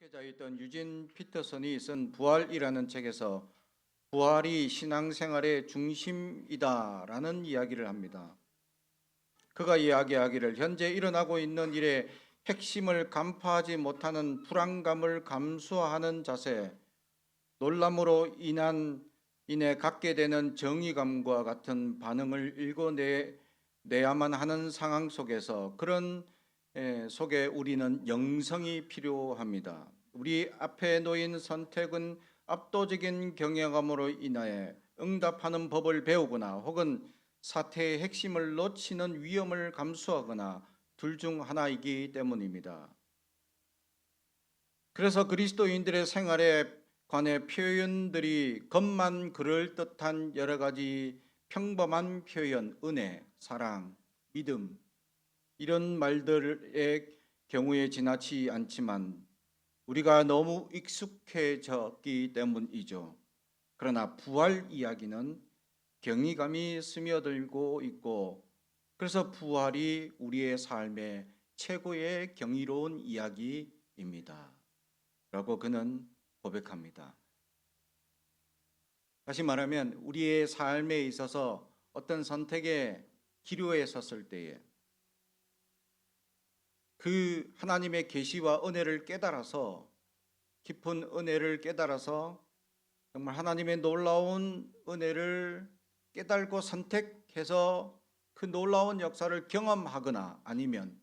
목회자였던 유진 피터슨이 쓴 부활이라는 책에서 부활이 신앙생활의 중심이다라는 이야기를 합니다. 그가 이야기하기를 현재 일어나고 있는 일의 핵심을 간파하지 못하는 불안감을 감수하는 자세, 놀람으로 인해 갖게 되는 정의감과 같은 반응을 읽어내야만 하는 상황 속에서 그런 속에 우리는 영성이 필요합니다. 우리 앞에 놓인 선택은 압도적인 경외감으로 인해 응답하는 법을 배우거나 혹은 사태의 핵심을 놓치는 위험을 감수하거나 둘 중 하나이기 때문입니다. 그래서 그리스도인들의 생활에 관해 표현들이 겉만 그럴듯한 여러 가지 평범한 표현, 은혜, 사랑, 믿음 이런 말들의 경우에 지나치지 않지만 우리가 너무 익숙해졌기 때문이죠. 그러나 부활 이야기는 경이감이 스며들고 있고 그래서 부활이 우리의 삶의 최고의 경이로운 이야기입니다. 라고 그는 고백합니다. 다시 말하면 우리의 삶에 있어서 어떤 선택의 기로에 섰을 때에 그 하나님의 계시와 은혜를 깨달아서 깊은 은혜를 깨달아서 정말 하나님의 놀라운 은혜를 깨달고 선택해서 그 놀라운 역사를 경험하거나 아니면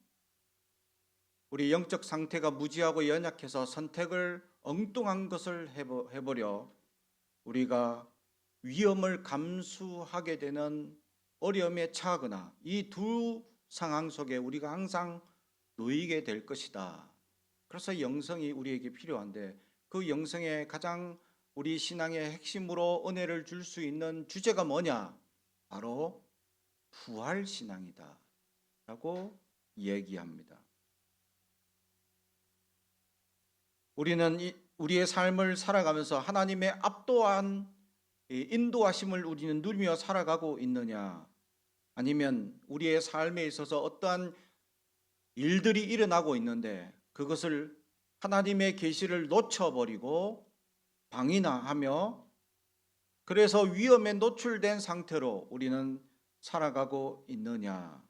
우리 영적 상태가 무지하고 연약해서 선택을 엉뚱한 것을 해버려 우리가 위험을 감수하게 되는 어려움에 처하거나 이 두 상황 속에 우리가 항상 놓이게 될 것이다. 그래서 영성이 우리에게 필요한데 그 영성의 가장 우리 신앙의 핵심으로 은혜를 줄 수 있는 주제가 뭐냐? 바로 부활신앙이다 라고 얘기합니다. 우리는 우리의 삶을 살아가면서 하나님의 압도한 인도하심을 우리는 누리며 살아가고 있느냐? 아니면 우리의 삶에 있어서 어떠한 일들이 일어나고 있는데 그것을 하나님의 계시를 놓쳐버리고 방임하며 그래서 위험에 노출된 상태로 우리는 살아가고 있느냐?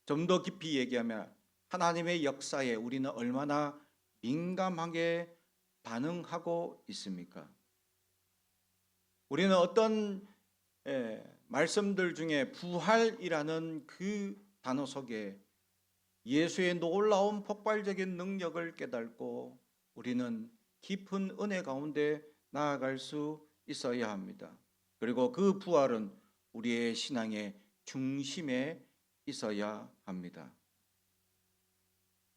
좀 더 깊이 얘기하면 하나님의 역사에 우리는 얼마나 민감하게 반응하고 있습니까? 우리는 어떤 말씀들 중에 부활이라는 그 단어 속에 예수의 놀라운 폭발적인 능력을 깨닫고 우리는 깊은 은혜 가운데 나아갈 수 있어야 합니다. 그리고 그 부활은 우리의 신앙의 중심에 있어야 합니다.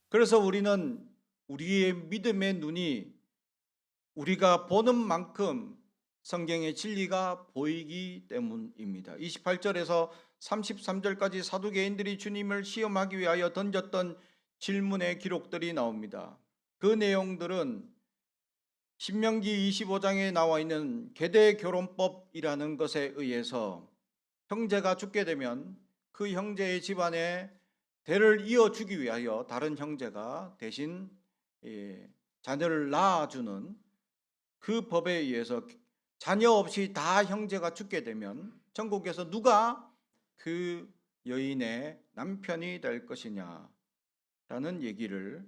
그래서 우리는 우리의 믿음의 눈이 우리가 보는 만큼 성경의 진리가 보이기 때문입니다. 28절에서 33절까지 사두개인들이 주님을 시험하기 위하여 던졌던 질문의 기록들이 나옵니다. 그 내용들은 신명기 25장에 나와 있는 계대결혼법이라는 것에 의해서 형제가 죽게 되면 그 형제의 집안에 대를 이어주기 위하여 다른 형제가 대신 자녀를 낳아주는 그 법에 의해서 자녀 없이 다 형제가 죽게 되면 전국에서 누가 그 여인의 남편이 될 것이냐라는 얘기를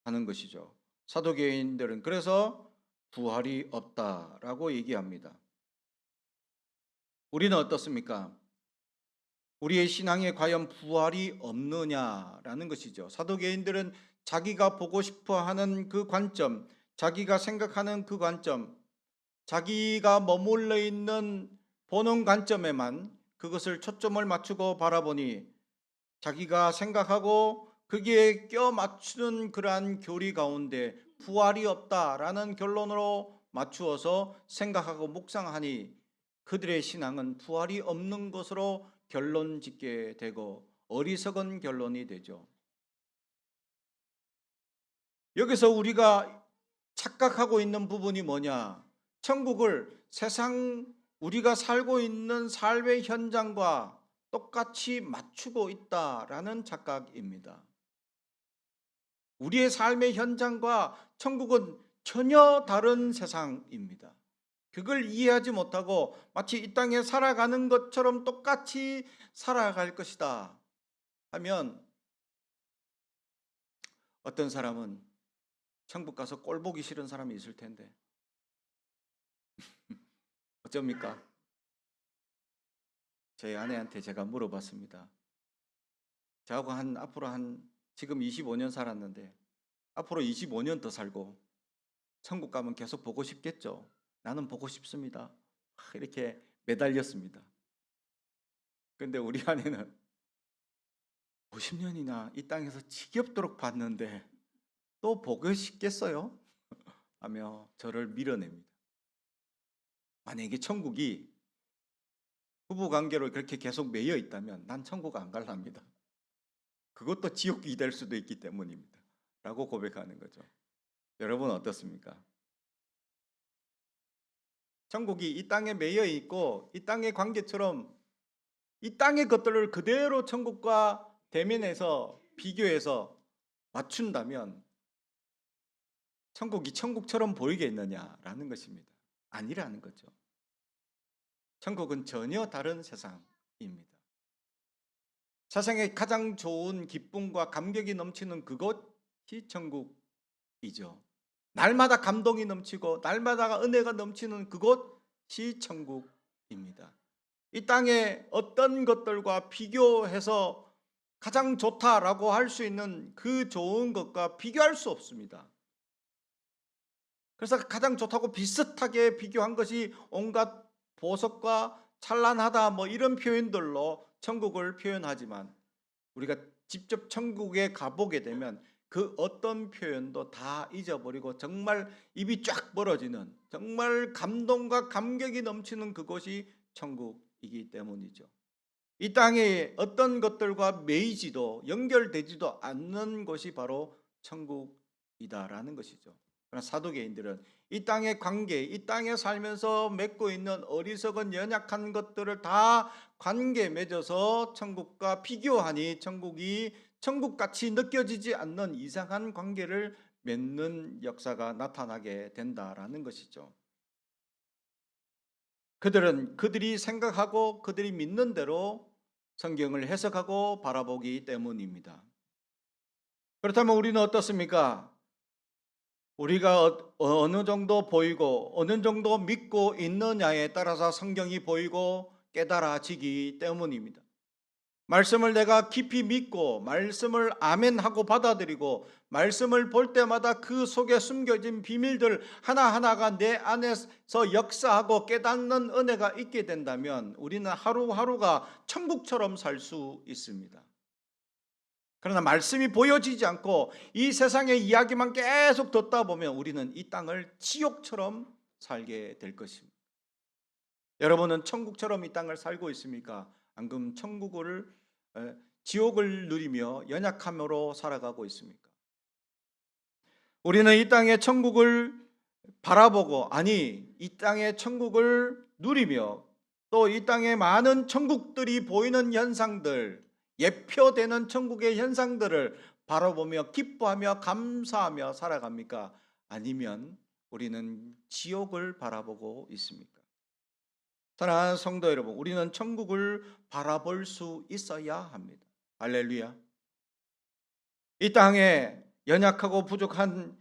하는 것이죠. 사두개인들은 그래서 부활이 없다라고 얘기합니다. 우리는 어떻습니까? 우리의 신앙에 과연 부활이 없느냐라는 것이죠. 사두개인들은 자기가 보고 싶어 하는 그 관점, 자기가 생각하는 그 관점, 자기가 머물러 있는 보는 관점에만 그것을 초점을 맞추고 바라보니 자기가 생각하고 거기에 껴 맞추는 그러한 교리 가운데 부활이 없다라는 결론으로 맞추어서 생각하고 묵상하니 그들의 신앙은 부활이 없는 것으로 결론 짓게 되고 어리석은 결론이 되죠. 여기서 우리가 착각하고 있는 부분이 뭐냐? 천국을 세상 우리가 살고 있는 삶의 현장과 똑같이 맞추고 있다라는 착각입니다. 우리의 삶의 현장과 천국은 전혀 다른 세상입니다. 그걸 이해하지 못하고 마치 이 땅에 살아가는 것처럼 똑같이 살아갈 것이다 하면 어떤 사람은 천국 가서 꼴 보기 싫은 사람이 있을 텐데 어쩝니까? 저희 아내한테 제가 물어봤습니다. 저하고 앞으로 지금 25년 살았는데 앞으로 25년 더 살고 천국 가면 계속 보고 싶겠죠? 나는 보고 싶습니다. 이렇게 매달렸습니다. 근데 우리 아내는 50년이나 이 땅에서 지겹도록 봤는데 또 보고 싶겠어요? 하며 저를 밀어냅니다. 만약에 천국이 부부관계로 그렇게 계속 매여 있다면 난 천국 안 갈랍니다. 그것도 지옥이 될 수도 있기 때문입니다. 라고 고백하는 거죠. 여러분 어떻습니까? 천국이 이 땅에 매여 있고 이 땅의 관계처럼 이 땅의 것들을 그대로 천국과 대면해서 비교해서 맞춘다면 천국이 천국처럼 보이겠느냐라는 것입니다. 아니라는 거죠. 천국은 전혀 다른 세상입니다. 세상에 가장 좋은 기쁨과 감격이 넘치는 그곳이 천국이죠. 날마다 감동이 넘치고 날마다 은혜가 넘치는 그곳이 천국입니다. 이 땅의 어떤 것들과 비교해서 가장 좋다라고 할 수 있는 그 좋은 것과 비교할 수 없습니다. 그래서 가장 좋다고 비슷하게 비교한 것이 온갖 보석과 찬란하다 뭐 이런 표현들로 천국을 표현하지만 우리가 직접 천국에 가보게 되면 그 어떤 표현도 다 잊어버리고 정말 입이 쫙 벌어지는 정말 감동과 감격이 넘치는 그곳이 천국이기 때문이죠. 이 땅의 어떤 것들과 매이지도 연결되지도 않는 것이 바로 천국이다라는 것이죠. 그러나 사도계인들은 이 땅의 관계, 이 땅에 살면서 맺고 있는 어리석은 연약한 것들을 다 관계 맺어서 천국과 비교하니 천국이 천국같이 느껴지지 않는 이상한 관계를 맺는 역사가 나타나게 된다라는 것이죠. 그들은 그들이 생각하고 그들이 믿는 대로 성경을 해석하고 바라보기 때문입니다. 그렇다면 우리는 어떻습니까? 우리가 어느 정도 보이고 어느 정도 믿고 있느냐에 따라서 성경이 보이고 깨달아지기 때문입니다. 말씀을 내가 깊이 믿고 말씀을 아멘하고 받아들이고 말씀을 볼 때마다 그 속에 숨겨진 비밀들 하나하나가 내 안에서 역사하고 깨닫는 은혜가 있게 된다면 우리는 하루하루가 천국처럼 살 수 있습니다. 그러나 말씀이 보여지지 않고 이 세상의 이야기만 계속 듣다 보면 우리는 이 땅을 지옥처럼 살게 될 것입니다. 여러분은 천국처럼 이 땅을 살고 있습니까? 안 그러면 지옥을 누리며 연약함으로 살아가고 있습니까? 우리는 이 땅의 천국을 바라보고 이 땅의 천국을 누리며 또 이 땅의 많은 천국들이 보이는 현상들 예표되는 천국의 현상들을 바라보며 기뻐하며 감사하며 살아갑니까? 아니면 우리는 지옥을 바라보고 있습니까? 사랑하는 성도 여러분, 우리는 천국을 바라볼 수 있어야 합니다. 할렐루야. 이 땅에 연약하고 부족한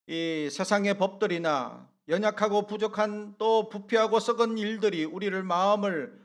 이 세상의 법들이나 연약하고 부족한 또 부패하고 썩은 일들이 우리를 마음을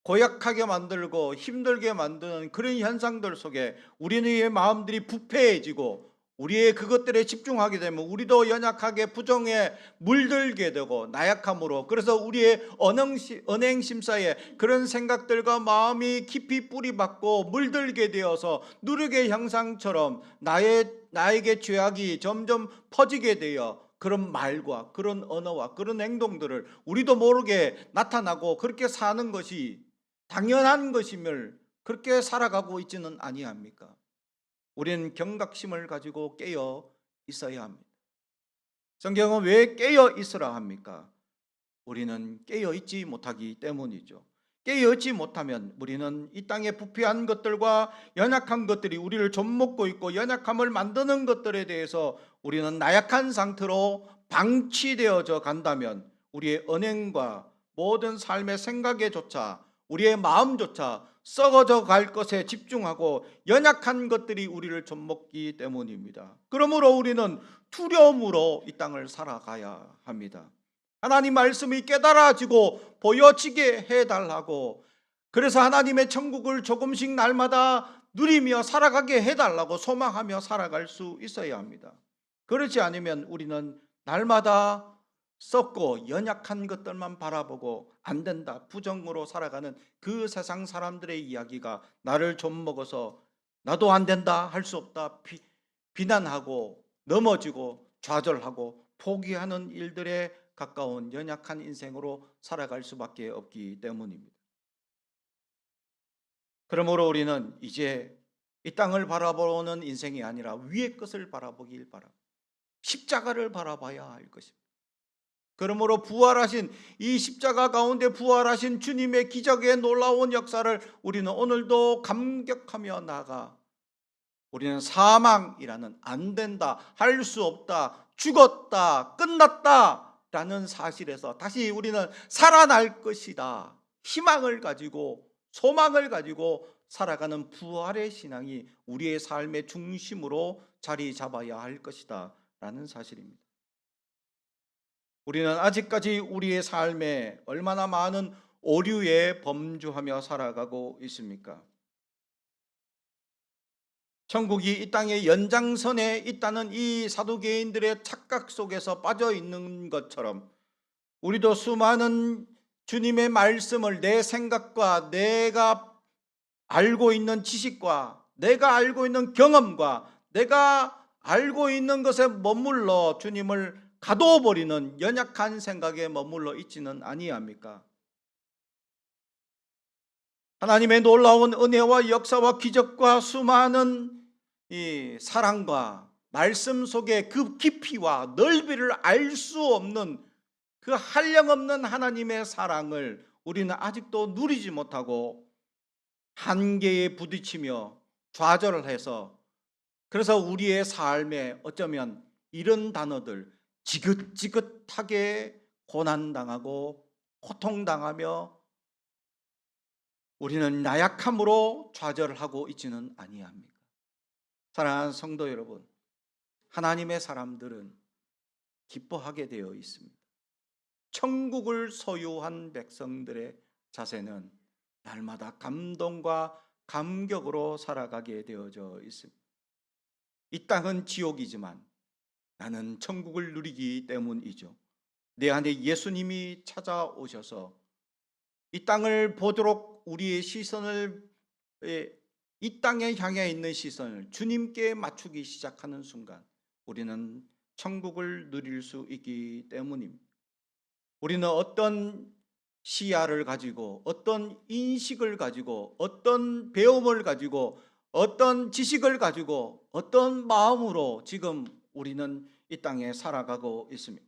고약하게 만들고 힘들게 만드는 그런 현상들 속에 우리의 마음들이 부패해지고 우리의 그것들에 집중하게 되면 우리도 연약하게 부정에 물들게 되고 나약함으로 그래서 우리의 언행심사에 그런 생각들과 마음이 깊이 뿌리박고 물들게 되어서 누룩의 형상처럼 나에게 죄악이 점점 퍼지게 되어 그런 말과 그런 언어와 그런 행동들을 우리도 모르게 나타나고 그렇게 사는 것이 당연한 것임을 그렇게 살아가고 있지는 아니합니까? 우리는 경각심을 가지고 깨어 있어야 합니다. 성경은 왜 깨어 있으라 합니까? 우리는 깨어 있지 못하기 때문이죠. 깨어있지 못하면 우리는 이 땅에 부패한 것들과 연약한 것들이 우리를 좀먹고 있고 연약함을 만드는 것들에 대해서 우리는 나약한 상태로 방치되어져 간다면 우리의 언행과 모든 삶의 생각에조차 우리의 마음조차 썩어져 갈 것에 집중하고 연약한 것들이 우리를 좀먹기 때문입니다. 그러므로 우리는 두려움으로 이 땅을 살아가야 합니다. 하나님 말씀이 깨달아지고 보여지게 해달라고, 그래서 하나님의 천국을 조금씩 날마다 누리며 살아가게 해달라고 소망하며 살아갈 수 있어야 합니다. 그렇지 않으면 우리는 날마다 썩고 연약한 것들만 바라보고 안 된다, 부정으로 살아가는 그 세상 사람들의 이야기가 나를 좀 먹어서 나도 안 된다, 할 수 없다, 비난하고 넘어지고 좌절하고 포기하는 일들에 가까운 연약한 인생으로 살아갈 수밖에 없기 때문입니다. 그러므로 우리는 이제 이 땅을 바라보는 인생이 아니라 위의 것을 바라보길 바랍니다. 십자가를 바라봐야 할 것입니다. 그러므로 부활하신 이 십자가 가운데 부활하신 주님의 기적의 놀라운 역사를 우리는 오늘도 감격하며 나아가 우리는 사망이라는 안 된다, 할 수 없다, 죽었다, 끝났다 라는 사실에서 다시 우리는 살아날 것이다, 희망을 가지고 소망을 가지고 살아가는 부활의 신앙이 우리의 삶의 중심으로 자리 잡아야 할 것이다 라는 사실입니다. 우리는 아직까지 우리의 삶에 얼마나 많은 오류에 범주하며 살아가고 있습니까? 천국이 이 땅의 연장선에 있다는 이 사두개인들의 착각 속에서 빠져 있는 것처럼 우리도 수많은 주님의 말씀을 내 생각과 내가 알고 있는 지식과 내가 알고 있는 경험과 내가 알고 있는 것에 머물러 주님을 가둬버리는 연약한 생각에 머물러 있지는 아니합니까? 하나님의 놀라운 은혜와 역사와 기적과 수많은 이 사랑과 말씀 속에 그 깊이와 넓이를 알 수 없는 그 한량없는 하나님의 사랑을 우리는 아직도 누리지 못하고 한계에 부딪히며 좌절을 해서, 그래서 우리의 삶에 어쩌면 이런 단어들, 지긋지긋하게 고난당하고 고통당하며 우리는 나약함으로 좌절하고 있지는 아니합니까? 사랑하는 성도 여러분, 하나님의 사람들은 기뻐하게 되어 있습니다. 천국을 소유한 백성들의 자세는 날마다 감동과 감격으로 살아가게 되어져 있습니다. 이 땅은 지옥이지만 나는 천국을 누리기 때문이죠. 내 안에 예수님이 찾아오셔서 이 땅을 보도록 우리의 시선을, 이 땅에 향해 있는 시선을 주님께 맞추기 시작하는 순간 우리는 천국을 누릴 수 있기 때문입니다. 우리는 어떤 시야를 가지고 어떤 인식을 가지고 어떤 배움을 가지고 어떤 지식을 가지고 어떤 마음으로 지금 우리는 이 땅에 살아가고 있습니다.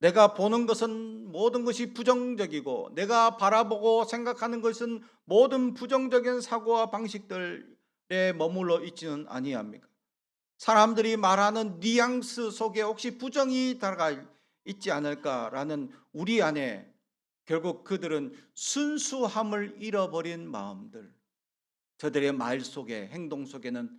내가 보는 것은 모든 것이 부정적이고 내가 바라보고 생각하는 것은 모든 부정적인 사고와 방식들에 머물러 있지는 아니합니까? 사람들이 말하는 뉘앙스 속에 혹시 부정이 들어가 있지 않을까라는 우리 안에 결국 그들은 순수함을 잃어버린 마음들, 저들의 말 속에 행동 속에는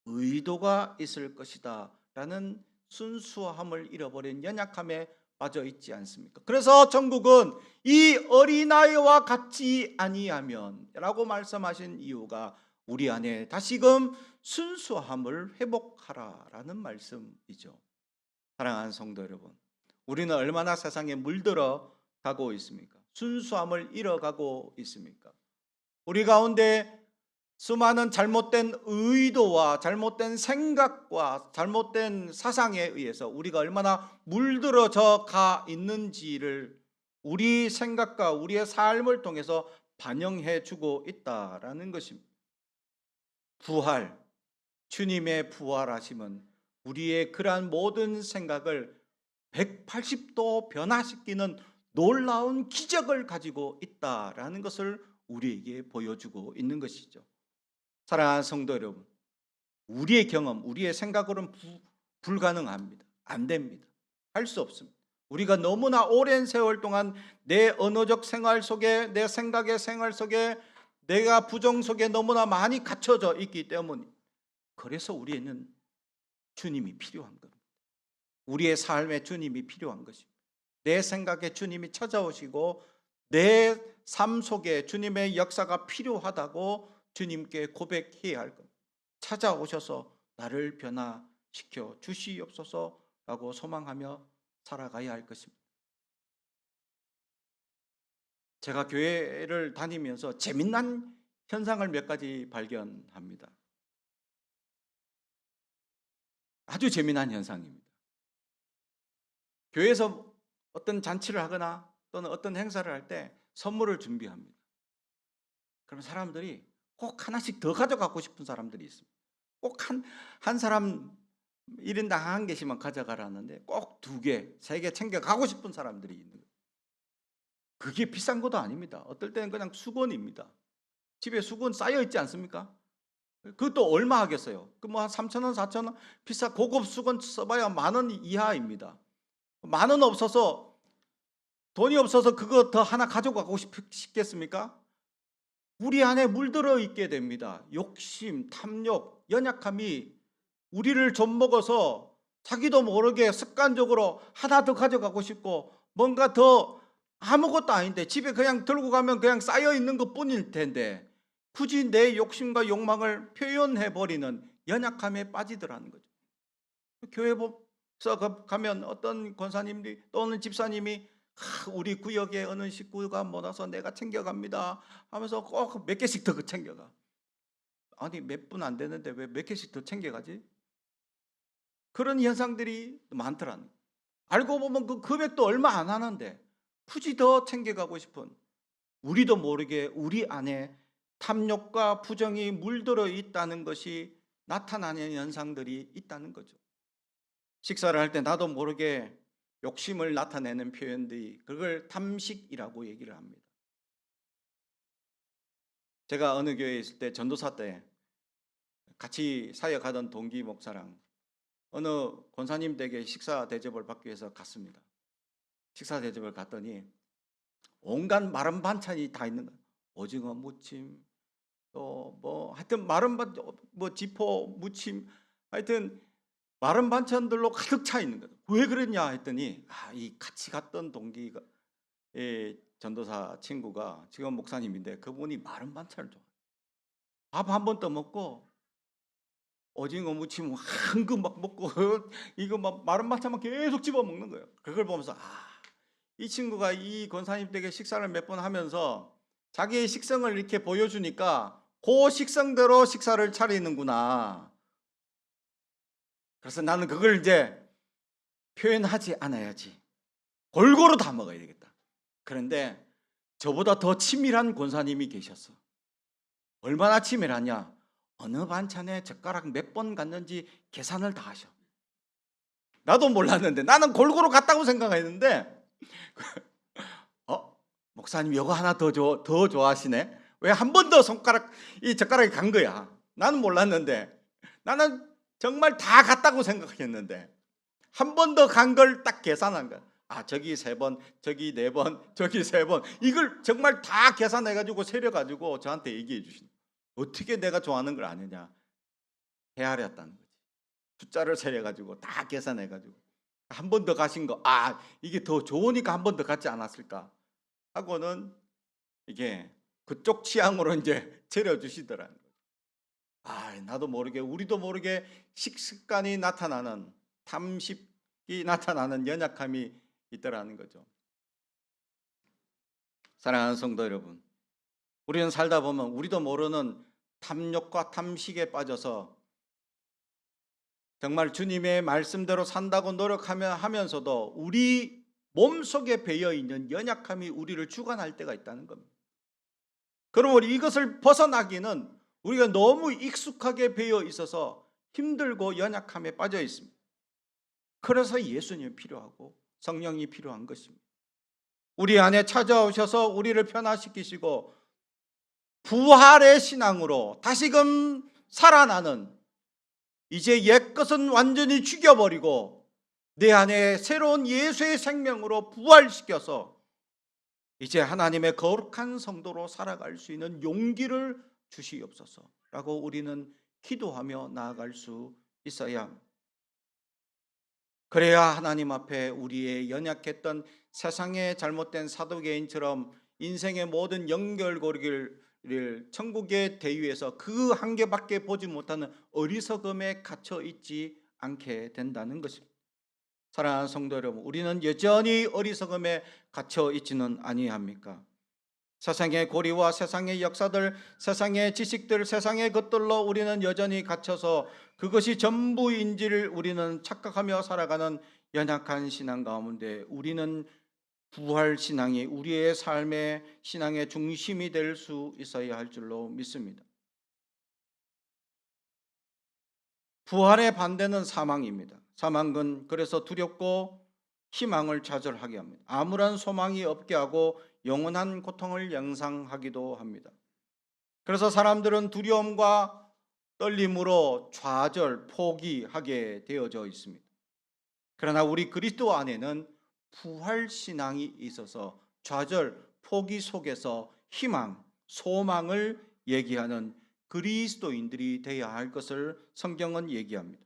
의도가 있을 것이다 라는 순수함을 잃어버린 연약함에 빠져 있지 않습니까? 그래서 천국은 이 어린아이와 같이 아니하면 라고 말씀하신 이유가 우리 안에 다시금 순수함을 회복하라라는 말씀이죠. 사랑하는 성도 여러분, 우리는 얼마나 세상에 물들어 가고 있습니까? 순수함을 잃어가고 있습니까? 우리 가운데 수많은 잘못된 의도와 잘못된 생각과 잘못된 사상에 의해서 우리가 얼마나 물들어져 가 있는지를 우리 생각과 우리의 삶을 통해서 반영해 주고 있다라는 것입니다. 부활, 주님의 부활하심은 우리의 그러한 모든 생각을 180도 변화시키는 놀라운 기적을 가지고 있다라는 것을 우리에게 보여주고 있는 것이죠. 사랑하는 성도 여러분, 우리의 경험, 우리의 생각으로는 불가능합니다. 안 됩니다. 할 수 없습니다. 우리가 너무나 오랜 세월 동안 내 언어적 생활 속에, 내 생각의 생활 속에, 내가 부정 속에 너무나 많이 갇혀져 있기 때문에, 그래서 우리에는 주님이 필요한 겁니다. 우리의 삶에 주님이 필요한 것입니다. 내 생각에 주님이 찾아오시고 내 삶 속에 주님의 역사가 필요하다고 주님께 고백해야 할 겁니다. 찾아오셔서 나를 변화시켜 주시옵소서라고 소망하며 살아가야 할 것입니다. 제가 교회를 다니면서 재미난 현상을 몇 가지 발견합니다. 아주 재미난 현상입니다. 교회에서 어떤 잔치를 하거나 또는 어떤 행사를 할 때 선물을 준비합니다. 그럼 사람들이 꼭 하나씩 더 가져가고 싶은 사람들이 있습니다. 꼭 한 사람 1인당 한 개씩만 가져가라는데 꼭 2개, 3개 챙겨가고 싶은 사람들이 있는 거예요. 그게 비싼 것도 아닙니다. 어떨 때는 그냥 수건입니다. 집에 수건 쌓여 있지 않습니까? 그것도 얼마 하겠어요? 그 뭐 한 3,000원, 4,000원 비싸 고급 수건 써봐야 10,000원 이하입니다. 10,000원 없어서, 돈이 없어서 그거 더 하나 가져가고 싶겠습니까? 우리 안에 물들어 있게 됩니다. 욕심, 탐욕, 연약함이 우리를 좀먹어서 자기도 모르게 습관적으로 하나 더 가져가고 싶고, 뭔가 더 아무것도 아닌데 집에 그냥 들고 가면 그냥 쌓여 있는 것 뿐일 텐데 굳이 내 욕심과 욕망을 표현해버리는 연약함에 빠지더라는 거죠. 교회에서 가면 어떤 권사님들이 또는 집사님이 우리 구역에 어느 식구가 못 와서 내가 챙겨갑니다 하면서 꼭 몇 개씩 더 챙겨가. 아니 몇 분 안 되는데 왜 몇 개씩 더 챙겨가지? 그런 현상들이 많더라는 거예요. 알고 보면 그 금액도 얼마 안 하는데 굳이 더 챙겨가고 싶은, 우리도 모르게 우리 안에 탐욕과 부정이 물들어 있다는 것이 나타나는 현상들이 있다는 거죠. 식사를 할 때 나도 모르게 욕심을 나타내는 표현들이, 그걸 탐식이라고 얘기를 합니다. 제가 어느 교회에 있을 때, 전도사 때 같이 사역하던 동기 목사랑 어느 권사님 댁에 식사 대접을 받기 위해서 갔습니다. 식사 대접을 갔더니 온갖 마른 반찬이 다 있는 거예요. 오징어 무침, 또 뭐 하여튼 마른 뭐 지포 무침, 하여튼 마른 반찬들로 가득 차 있는 거예요. 왜 그랬냐 했더니 이 같이 갔던 동기가, 전도사 친구가 지금 목사님인데 그분이 마른 반찬을 좋아해요. 밥 한 번 떠먹고 오징어 무침 한 그 막 먹고 이거 막 마른 반찬만 계속 집어 먹는 거예요. 그걸 보면서 이 친구가 이 권사님 댁에 식사를 몇 번 하면서 자기의 식성을 이렇게 보여주니까 그 식성대로 식사를 차리는구나. 그래서 나는 그걸 이제 표현하지 않아야지, 골고루 다 먹어야 되겠다. 그런데 저보다 더 치밀한 권사님이 계셨어. 얼마나 치밀하냐, 어느 반찬에 젓가락 몇 번 갔는지 계산을 다 하셔. 나도 몰랐는데 나는 골고루 갔다고 생각했는데 목사님 이거 하나 더 좋아하시네. 왜 한 번 더 이 젓가락이 간 거야. 나는 몰랐는데, 나는 정말 다 갔다고 생각했는데 한 번 더 간 걸 딱 계산한 거야. 저기 3번, 저기 4번, 저기 3번, 이걸 정말 다 계산해가지고 세려가지고 저한테 얘기해 주신. 어떻게 내가 좋아하는 걸 아느냐, 헤아렸다는 거지. 숫자를 세려가지고 다 계산해가지고 한 번 더 가신 거, 이게 더 좋으니까 한 번 더 갔지 않았을까 하고는 이게 그쪽 취향으로 이제 차려주시더라는 거예요. 나도 모르게, 우리도 모르게 식습관이 나타나는, 탐식이 나타나는 연약함이 있더라는 거죠. 사랑하는 성도 여러분, 우리는 살다 보면 우리도 모르는 탐욕과 탐식에 빠져서 정말 주님의 말씀대로 산다고 노력하면서도 우리 몸속에 배어있는 연약함이 우리를 주관할 때가 있다는 겁니다. 그러므로 이것을 벗어나기는 우리가 너무 익숙하게 배어 있어서 힘들고 연약함에 빠져 있습니다. 그래서 예수님이 필요하고 성령이 필요한 것입니다. 우리 안에 찾아오셔서 우리를 변화시키시고 부활의 신앙으로 다시금 살아나는, 이제 옛것은 완전히 죽여버리고 내 안에 새로운 예수의 생명으로 부활시켜서 이제 하나님의 거룩한 성도로 살아갈 수 있는 용기를 주시옵소서라고 우리는 기도하며 나아갈 수 있어야 합니다. 그래야 하나님 앞에 우리의 연약했던 세상의 잘못된 사도개인처럼 인생의 모든 연결고리를 천국의 대위에서 그 한계밖에 보지 못하는 어리석음에 갇혀 있지 않게 된다는 것입니다. 사랑하는 성도 여러분, 우리는 여전히 어리석음에 갇혀 있지는 아니합니까? 세상의 고리와 세상의 역사들, 세상의 지식들, 세상의 것들로 우리는 여전히 갇혀서 그것이 전부인지를 우리는 착각하며 살아가는 연약한 신앙 가운데 우리는 부활 신앙이 우리의 삶의 신앙의 중심이 될 수 있어야 할 줄로 믿습니다. 부활의 반대는 사망입니다. 사망은 그래서 두렵고 희망을 좌절하게 합니다. 아무런 소망이 없게 하고 영원한 고통을 연상하기도 합니다. 그래서 사람들은 두려움과 떨림으로 좌절, 포기하게 되어져 있습니다. 그러나 우리 그리스도 안에는 부활 신앙이 있어서 좌절, 포기 속에서 희망, 소망을 얘기하는 그리스도인들이 되어야 할 것을 성경은 얘기합니다.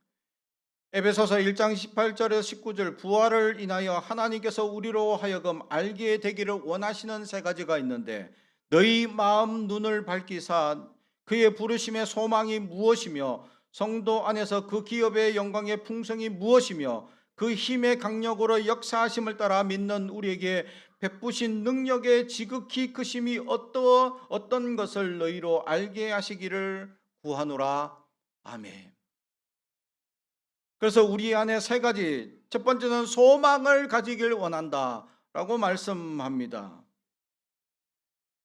에베소서 1장 18절에서 19절, 부활을 인하여 하나님께서 우리로 하여금 알게 되기를 원하시는 세 가지가 있는데 너희 마음 눈을 밝히사 그의 부르심의 소망이 무엇이며 성도 안에서 그 기업의 영광의 풍성이 무엇이며 그 힘의 강력으로 역사하심을 따라 믿는 우리에게 베푸신 능력의 지극히 크심이 어떤 것을 너희로 알게 하시기를 구하노라. 아멘. 그래서 우리 안에 세 가지, 첫 번째는 소망을 가지길 원한다라고 말씀합니다.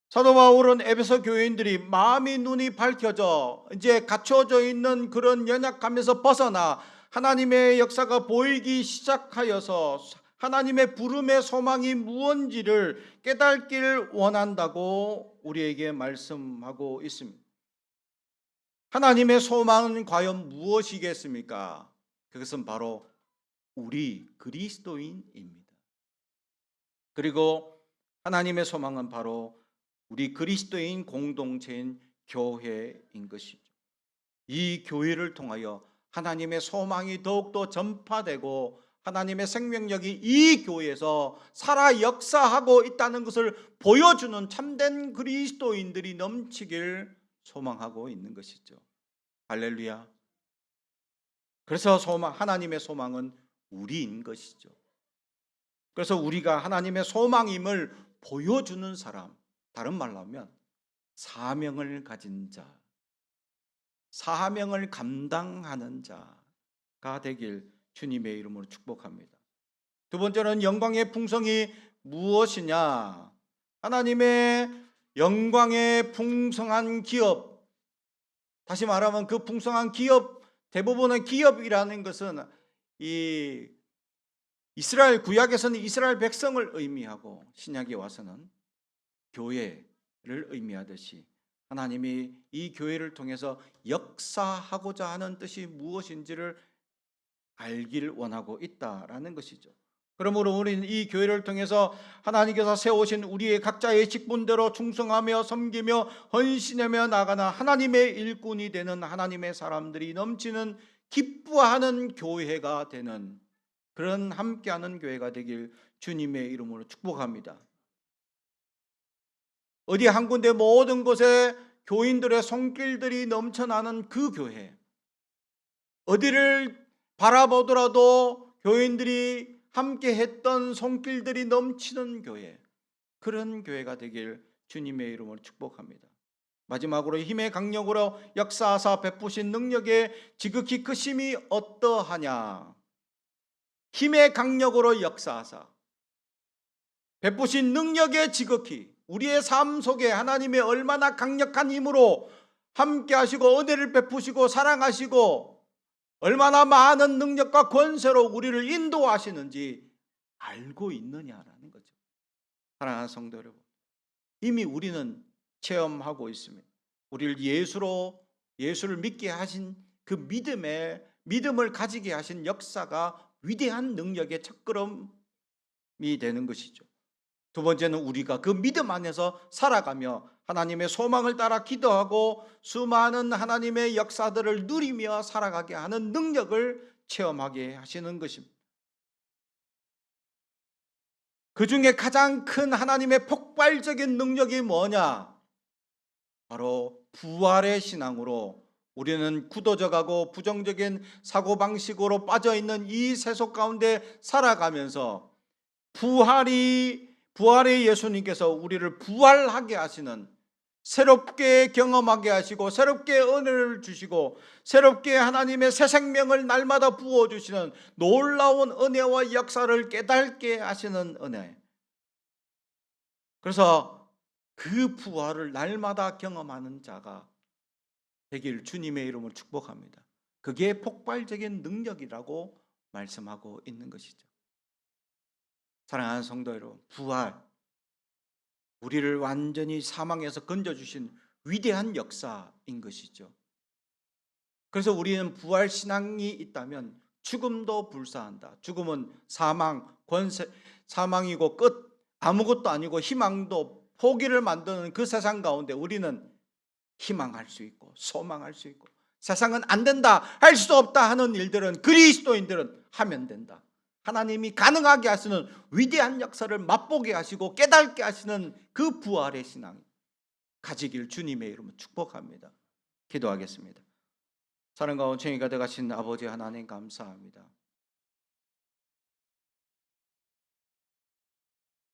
사도 바울은 에베소 교인들이 마음이 눈이 밝혀져 이제 갇혀져 있는 그런 연약함에서 벗어나 하나님의 역사가 보이기 시작하여서 하나님의 부름의 소망이 무엇인지를 깨닫길 원한다고 우리에게 말씀하고 있습니다. 하나님의 소망은 과연 무엇이겠습니까? 그것은 바로 우리 그리스도인입니다. 그리고 하나님의 소망은 바로 우리 그리스도인 공동체인 교회인 것이죠. 이 교회를 통하여 하나님의 소망이 더욱더 전파되고 하나님의 생명력이 이 교회에서 살아 역사하고 있다는 것을 보여주는 참된 그리스도인들이 넘치길 소망하고 있는 것이죠. 할렐루야. 그래서 하나님의 소망은 우리인 것이죠. 그래서 우리가 하나님의 소망임을 보여주는 사람, 다른 말로 하면 사명을 가진 자, 사명을 감당하는 자가 되길 주님의 이름으로 축복합니다. 두 번째는 영광의 풍성이 무엇이냐? 하나님의 영광의 풍성한 기업, 다시 말하면 그 풍성한 기업, 대부분의 기업이라는 것은 이 이스라엘 구약에서는 이스라엘 백성을 의미하고 신약에 와서는 교회를 의미하듯이 하나님이 이 교회를 통해서 역사하고자 하는 뜻이 무엇인지를 알길 원하고 있다라는 것이죠. 그러므로 우리는 이 교회를 통해서 하나님께서 세우신 우리의 각자의 직분대로 충성하며 섬기며 헌신하며 나가는 하나님의 일꾼이 되는 하나님의 사람들이 넘치는 기뻐하는 교회가 되는 그런 함께하는 교회가 되길 주님의 이름으로 축복합니다. 어디 한 군데 모든 곳에 교인들의 손길들이 넘쳐나는 그 교회, 어디를 바라보더라도 교인들이 함께 했던 손길들이 넘치는 교회, 그런 교회가 되길 주님의 이름으로 축복합니다. 마지막으로 힘의 강력으로 역사하사 베푸신 능력의 지극히 크심이 어떠하냐? 힘의 강력으로 역사하사 베푸신 능력의 지극히, 우리의 삶 속에 하나님의 얼마나 강력한 힘으로 함께 하시고 은혜를 베푸시고 사랑하시고 얼마나 많은 능력과 권세로 우리를 인도하시는지 알고 있느냐라는 거죠. 사랑하는 성도 여러분, 이미 우리는 체험하고 있습니다. 우리를 예수를 믿게 하신 그 믿음을 가지게 하신 역사가 위대한 능력의 첫걸음이 되는 것이죠. 두 번째는 우리가 그 믿음 안에서 살아가며 하나님의 소망을 따라 기도하고 수많은 하나님의 역사들을 누리며 살아가게 하는 능력을 체험하게 하시는 것입니다. 그 중에 가장 큰 하나님의 폭발적인 능력이 뭐냐? 바로 부활의 신앙으로 우리는 굳어져가고 부정적인 사고방식으로 빠져있는 이 세속 가운데 살아가면서 부활의 예수님께서 우리를 부활하게 하시는, 새롭게 경험하게 하시고 새롭게 은혜를 주시고 새롭게 하나님의 새 생명을 날마다 부어주시는 놀라운 은혜와 역사를 깨닫게 하시는 은혜. 그래서 그 부활을 날마다 경험하는 자가 되길 주님의 이름으로 축복합니다. 그게 폭발적인 능력이라고 말씀하고 있는 것이죠. 사랑하는 성도 여러분, 부활, 우리를 완전히 사망에서 건져주신 위대한 역사인 것이죠. 그래서 우리는 부활 신앙이 있다면 죽음도 불사한다. 죽음은 사망이고 끝, 아무것도 아니고 희망도 포기를 만드는 그 세상 가운데 우리는 희망할 수 있고 소망할 수 있고, 세상은 안 된다, 할 수 없다 하는 일들은 그리스도인들은 하면 된다. 하나님이 가능하게 하시는 위대한 역사를 맛보게 하시고 깨닫게 하시는 그 부활의 신앙 가지길 주님의 이름으로 축복합니다. 기도하겠습니다. 사랑과 온천이 가득하신 아버지 하나님 감사합니다.